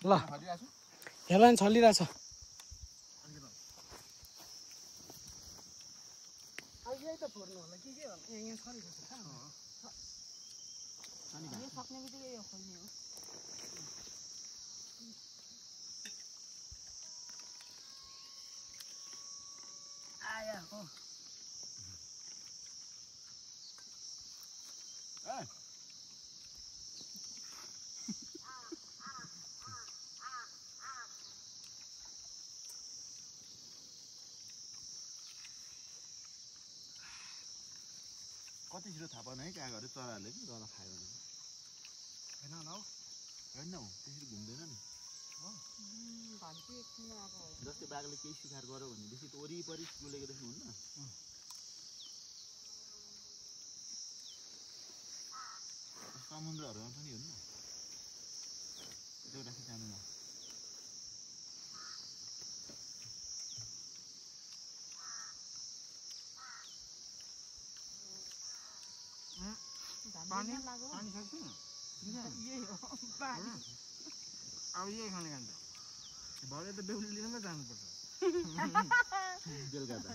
ल हेर्ला नि छलिरहेछ यही त फोर्नु होला के होला यहाँ छरिरहेछ यो सक्ने बित्तिकै यो खोल्ने हो आया हो कति छिटो थाहा पाउनु है कागहरू चराहरूले नि गएर खायो भने हैन होला हौ होइन हौ त्यसरी घुम्दैन नि जस्तै बाघले केही शिकार गर्यो भनेदेखि त वरिपरि डुलेको देख्नुहुन्न समुद्रहरूमा पनि हुन्न त्यो राखी जानुमा पानी सक्छ यही हो पानी अब यही खाने खान्छ भरे त बेहुली लिनमा जानुपर्छ बेलुका त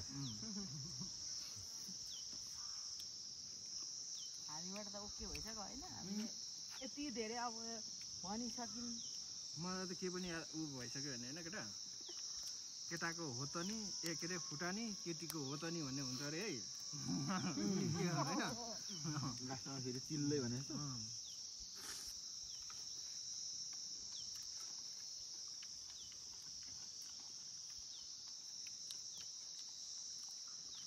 हामीबाट त ओके भइसक्यो होइन हामीले यति धेरै अब भनिसक्यौँ मलाई त के पनि ऊ भइसक्यो भने होइन केटा केटाको हो त नि के अरे फुटानी केटीको हो त नि भन्ने हुन्छ अरे है लास्टमा फेरि चिल्लै भने जस्तो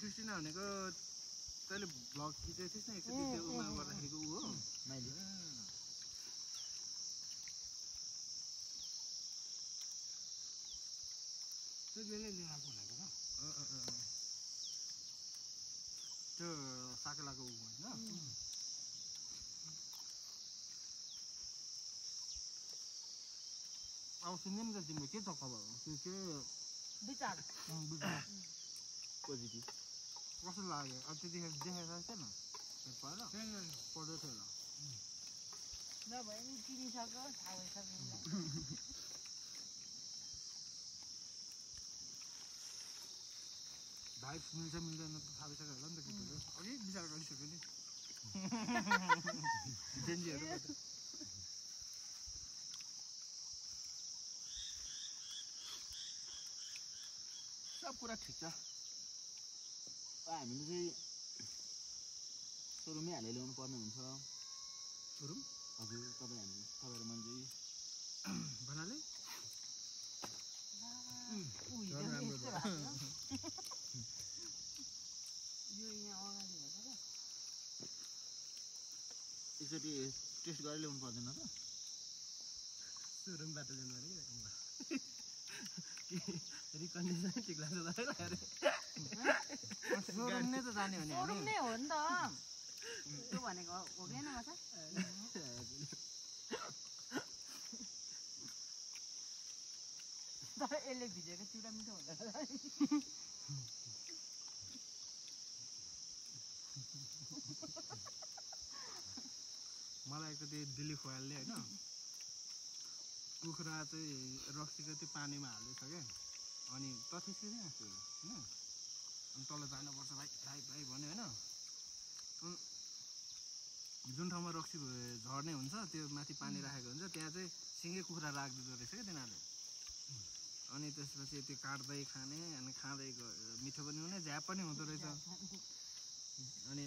क्रिस्टिना भनेको तैँले भ्लग खिचेको थिइस् न एकचोटि त्यो उमा गर्दाखेरिको ऊ हो माइली त्यो बेलै लिएर आएको भनेको त त्यो साकेलाको ऊ होइन अब सुन्ने नि त तिम्रो के छ खबर त्यो के विचार पोजिटिभ कस्तो लाग्यो अब त्यतिखेर देखेको थिएन पहिला पढ्दै थियो होला नभए नि चिनिसक्यो थाहा भइसक्यो भाइब मिल्छ मिल्दैन त थाहा भइसक्यो होला नि त केटीहरू अघि विचार गरिसक्यो नि जेन्जीहरू सब कुरा ठिक छ हामीले चाहिँ सोरुमै हालेर ल्याउनु पर्ने हुन्छ सोरुम हजुर तपाईँहरू मान्छे भन्नाले यो यहाँ अगाडि हेर त एकचोटि टेस्ट गरेर ल्याउनु पर्दैन त सोरुमबाट ल्याउनु अरे रिकन्डिसन ठिक लाग्छ अरे सोरुम नै त जाने हो नि सोरुम नै हो नि त त्यो भनेको हो कि होइन माछा तर यसले भिजेको चिउरा मिठो हुँदैन मलाई एकचोटि दिल्ली खुवालले होइन कुखुरा चाहिँ रक्सीको त्यो पानीमा हालेछ क्या अनि तथिसै नै आएको होइन अनि तल जानुपर्छ भाइ भाइ भाइ भन्यो होइन जुन ठाउँमा रक्सी झर्ने हुन्छ त्यो माथि पानी राखेको हुन्छ त्यहाँ चाहिँ सिँगै कुखुरा राखिदिँदो रहेछ क्या तिनीहरूले अनि त्यसपछि त्यो काट्दै खाने अनि खाँदै मिठो पनि हुने झ्याप पनि हुँदो रहेछ अनि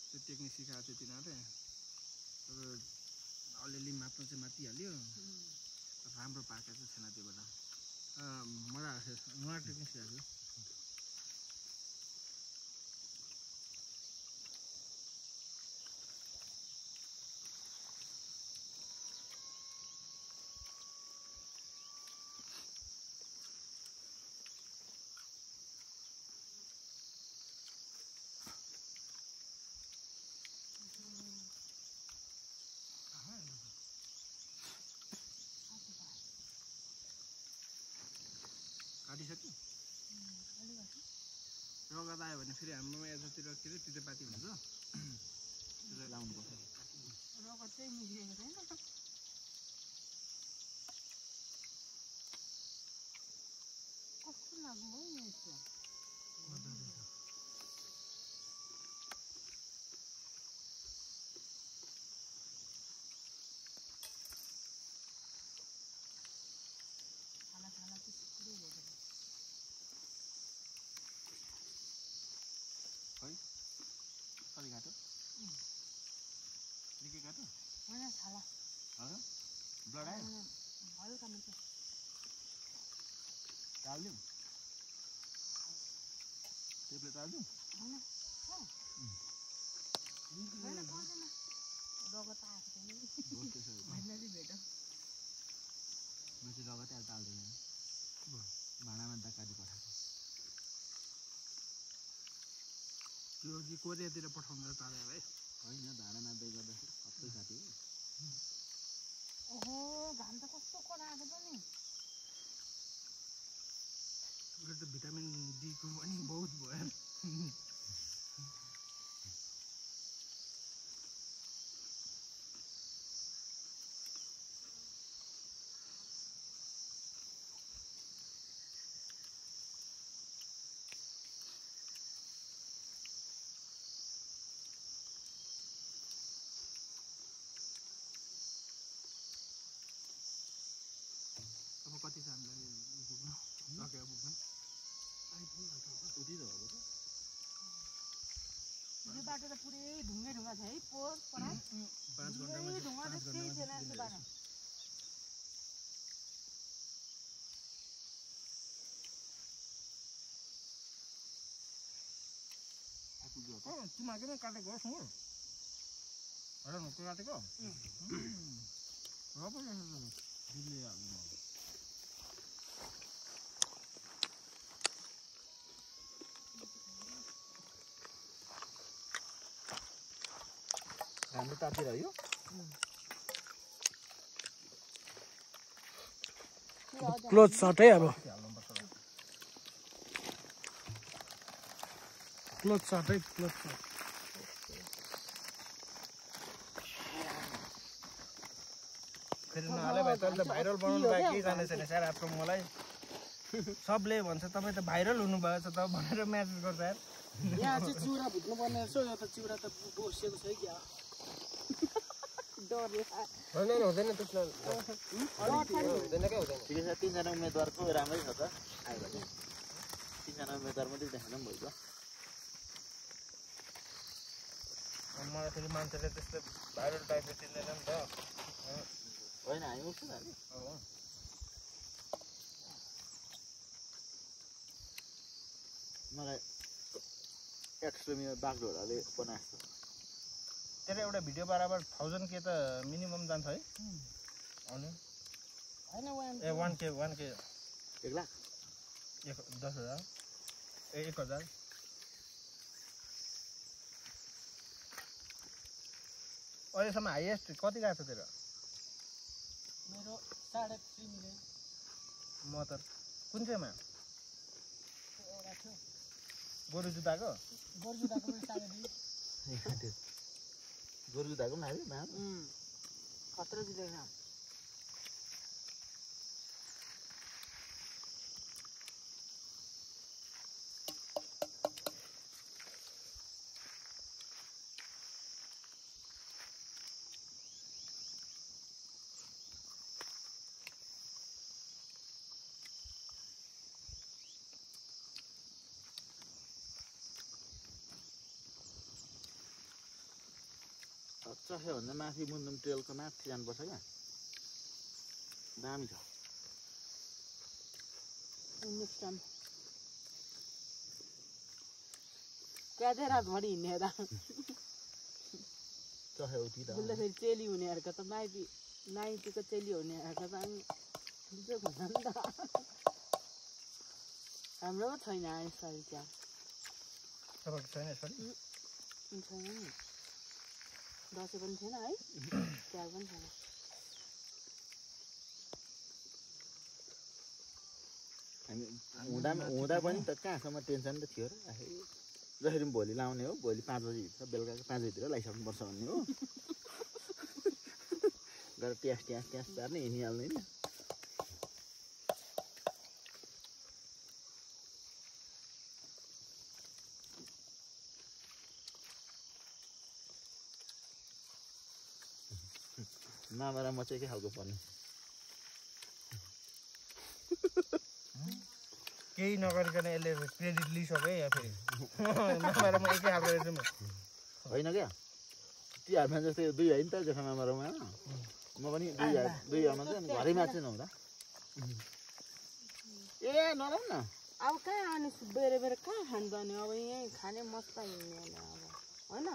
त्यो टेक्निक सिकाएको थियो तिनीहरूले अब अलिअलि मात्न चाहिँ मातिहाल्यो राम्रो पाकेको चाहिँ छैन त्यो बेला मजा आएको थियो उहाँ टेक्निक सिकाएको थियो काटिसक्यो रगत आयो भने फेरि हाम्रोमा यतातिर के अरे तितेपाती हुन्छ लाउनुपर्छ रगत चाहिँ मिसिएको छैन लडायो हल्का मिठो चाल्दिउँ टेप्लेट चाल्दिउँ होइन होइन पर्दैन रगत आएको छ नि भन्नाले भेट म चाहिँ रगत अहिले चाल्दैन भाँडामा दकाली पठाएको त्यो कि कोरियातिर पठाउँदा तारा भाइ होइन भाँडा नाच्दै गर्दाखेरि सबै काट्यो ओहो घाम त कस्तो कडा आएको छ नि यो त भिटामिन डी को पनि बहुत भयो अब कति छ हामीलाई पुग्नु सकेर पुग्नु उठिरहेको यो बाटो त पुरै ढुङ्गै ढुङ्गा छ है पोहोर पराइ 5 घण्टामा ढुङ्गा चाहिँ केही छैन यस्तो बाटो तिमीहरूले नै काटेको हो सुँगुर होइन के काटेको र पनि दिल्ली हाल्नु हाम्रो तातिरह्यो क्लोज सर्ट है अब क्लोज सर्ट है क्लोज सर्ट फेरि नहाले भाइ तैँले त भाइरल बनाउनु भयो केही जाने छैन स्यार आफ्नो मलाई सबले भन्छ तपाईँ त भाइरल हुनुभएको छ त भनेर म्यासेज गर्छ यार यहाँ चाहिँ चिउरा भुट्नु पर्ने रहेछ यो त चिउरा त बसेको छ है क्या होइन हुँदैन त्यसमा हुँदैन क्या हुँदैन ठिकै छ 3 जना उम्मेदवारको राम्रै छ त आयो भने 3 जना उम्मेदवार मात्रै देखाउन पनि भइगयो मलाई फेरि मान्छेले त्यस्तो भाइरल टाइपले चिन्दैन नि त होइन हामी उठ्छु नि मलाई एक्सट्रिमी बागडोराले बनाएको छ त्यसले एउटा भिडियो बराबर 1000 के त मिनिमम जान्छ है अनि होइन ए 1K 1 लाख 10,000 ए 1,000 अहिलेसम्म हाइएस्ट कति गएको छ तेरो मेरो 3.5 मिलियन म त कुन चाहिँमा एउटा थियो गोरु जुत्ताको गोर्जुदाको पनि 2.5 गोरु जुत्ताको पनि लाग्यो दाम खतरा दिँदैन चख्यो भन्दा माथि मुन्दुम ट्रेलको माथि जानुपर्छ क्या दामी छ नेक्स्ट टाइम क्या चाहिँ रातभरि हिँड्ने त चख्यो उति त उसले फेरि चेली हुनेहरूको त माइतीको चेली हुनेहरूको त अनि बुझ्यो भन्छ नि त हाम्रो पो छैन यसरी त्यहाँ तपाईँको छैन यसरी छैन नि दसैँ पनि छैन है तिहार पनि छैन हामी हुँदा पनि त कहाँसम्म टेन्सन त थियो र जसरी भोलि लाउने हो भोलि 5 बजीभित्र बेलुकाको 5 बजीभित्र लगाइसक्नुपर्छ भन्ने हो गरेर ट्यास पार्ने हिँडिहाल्ने नि मामारा म चाहिँ के खालको पर्ने केही नगरिकन यसले क्रेडिट लिइसक्यो या फेरि मामारा म एकै खालको रहेछ म होइन क्या तिहारमा जस्तै 2 होइन त जेठा मामारामा म पनि दुई हरमा चाहिँ अनि घरैमा चाहिँ नहुँदा ए नराउ न अब कहाँ अनि बेरे बेरे कहाँ खान्छ अनि अब यहीँ खाने मस्त हिँड्ने अब होइन